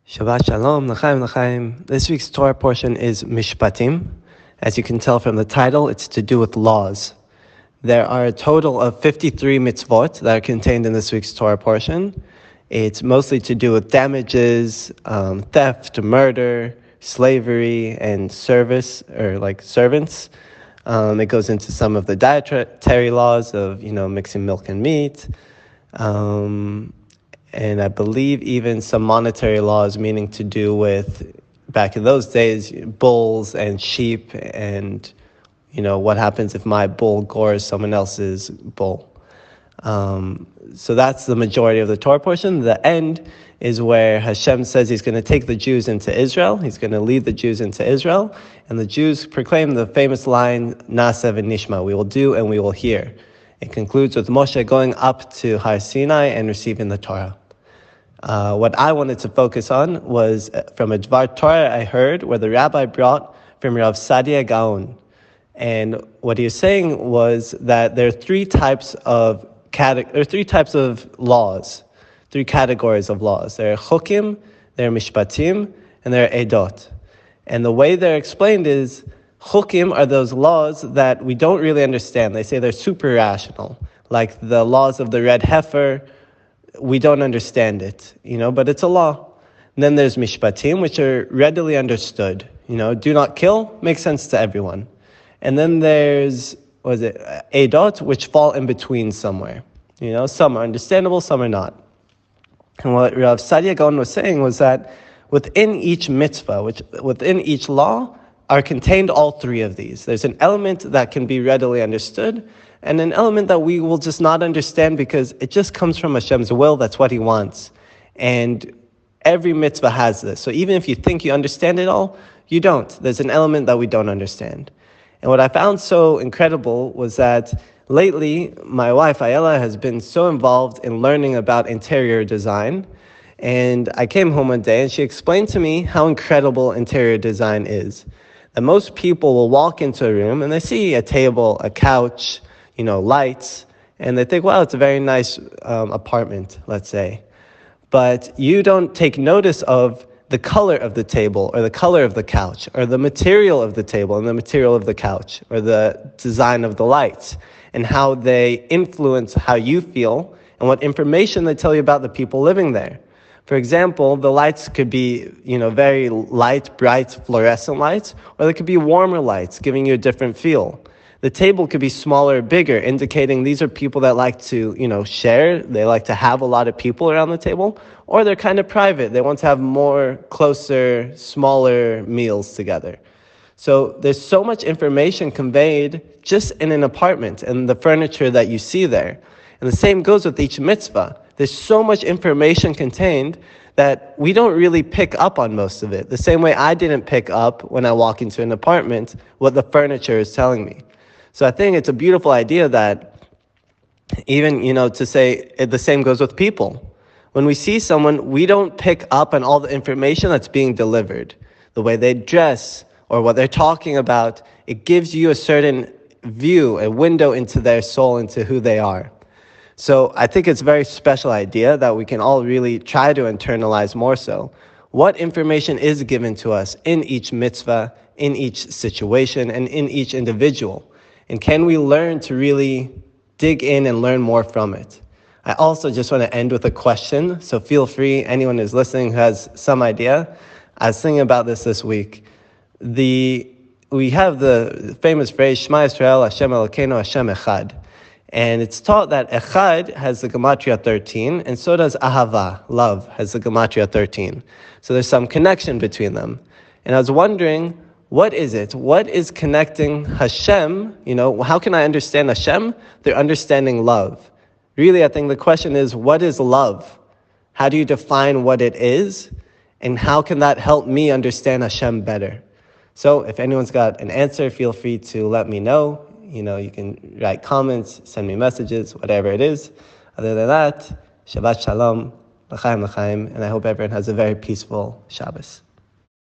Shabbat Shalom, L'chaim, L'chaim. This week's Torah portion is Mishpatim. As you can tell from the title, it's to do with laws. There are a total of 53 mitzvot that are contained in this week's Torah portion. It's mostly to do with damages, theft, murder, slavery, and service, or like servants. It goes into some of the dietary laws of, mixing milk and meat. And I believe even some monetary laws, meaning to do with, back in those days, bulls and sheep and, what happens if my bull gores someone else's bull. So that's the majority of the Torah portion. The end is where Hashem says he's going to take the Jews into Israel. He's going to lead the Jews into Israel. And the Jews proclaim the famous line, Na'aseh v'nishma, we will do and we will hear. It concludes with Moshe going up to Har Sinai and receiving the Torah. What I wanted to focus on was from a Dvar Torah I heard where the rabbi brought from Rav Saadi Gaon. And what he was saying was that there are three types of laws, three categories of laws. There are chukim, there are mishpatim, and there are edot. And the way they're explained is chukim are those laws that we don't really understand. They say they're super rational, like the laws of the red heifer. We don't understand it, but it's a law. And then there's mishpatim, which are readily understood. Do not kill makes sense to everyone. And then there's, edot, which fall in between somewhere. Some are understandable, some are not. And what Rav Saadi Gaon was saying was that within each mitzvah, within each law, are contained all three of these. There's an element that can be readily understood, and an element that we will just not understand because it just comes from Hashem's will. That's what He wants. And every mitzvah has this. So even if you think you understand it all, you don't. There's an element that we don't understand. And what I found so incredible was that lately, my wife, Ayala, has been so involved in learning about interior design. And I came home one day and she explained to me how incredible interior design is. That most people will walk into a room and they see a table, a couch, lights, and they think, wow, it's a very nice apartment, let's say. But you don't take notice of the color of the table or the color of the couch or the material of the table and the material of the couch or the design of the lights and how they influence how you feel and what information they tell you about the people living there. For example, the lights could be, very light, bright, fluorescent lights, or they could be warmer lights, giving you a different feel. The table could be smaller or bigger, indicating these are people that like to, share. They like to have a lot of people around the table, or they're kind of private. They want to have more closer, smaller meals together. So there's so much information conveyed just in an apartment and the furniture that you see there. And the same goes with each mitzvah. There's so much information contained that we don't really pick up on most of it. The same way I didn't pick up when I walk into an apartment what the furniture is telling me. So I think it's a beautiful idea that even, to say the same goes with people. When we see someone, we don't pick up on all the information that's being delivered. The way they dress or what they're talking about, it gives you a certain view, a window into their soul, into who they are. So I think it's a very special idea that we can all really try to internalize more so. What information is given to us in each mitzvah, in each situation, and in each individual? And can we learn to really dig in and learn more from it? I also just want to end with a question, so feel free, anyone who's listening who has some idea. I was thinking about this week. We have the famous phrase, Shema Yisrael, Hashem Elokeinu, Hashem Echad. And it's taught that Echad has the Gematria 13, and so does Ahava, love, has the Gematria 13. So there's some connection between them. And I was wondering, what is it? What is connecting Hashem? How can I understand Hashem? They're understanding love. Really, I think the question is, what is love? How do you define what it is? And how can that help me understand Hashem better? So if anyone's got an answer, feel free to let me know. You can write comments, send me messages, whatever it is. Other than that, Shabbat Shalom, L'chaim, L'chaim, and I hope everyone has a very peaceful Shabbos.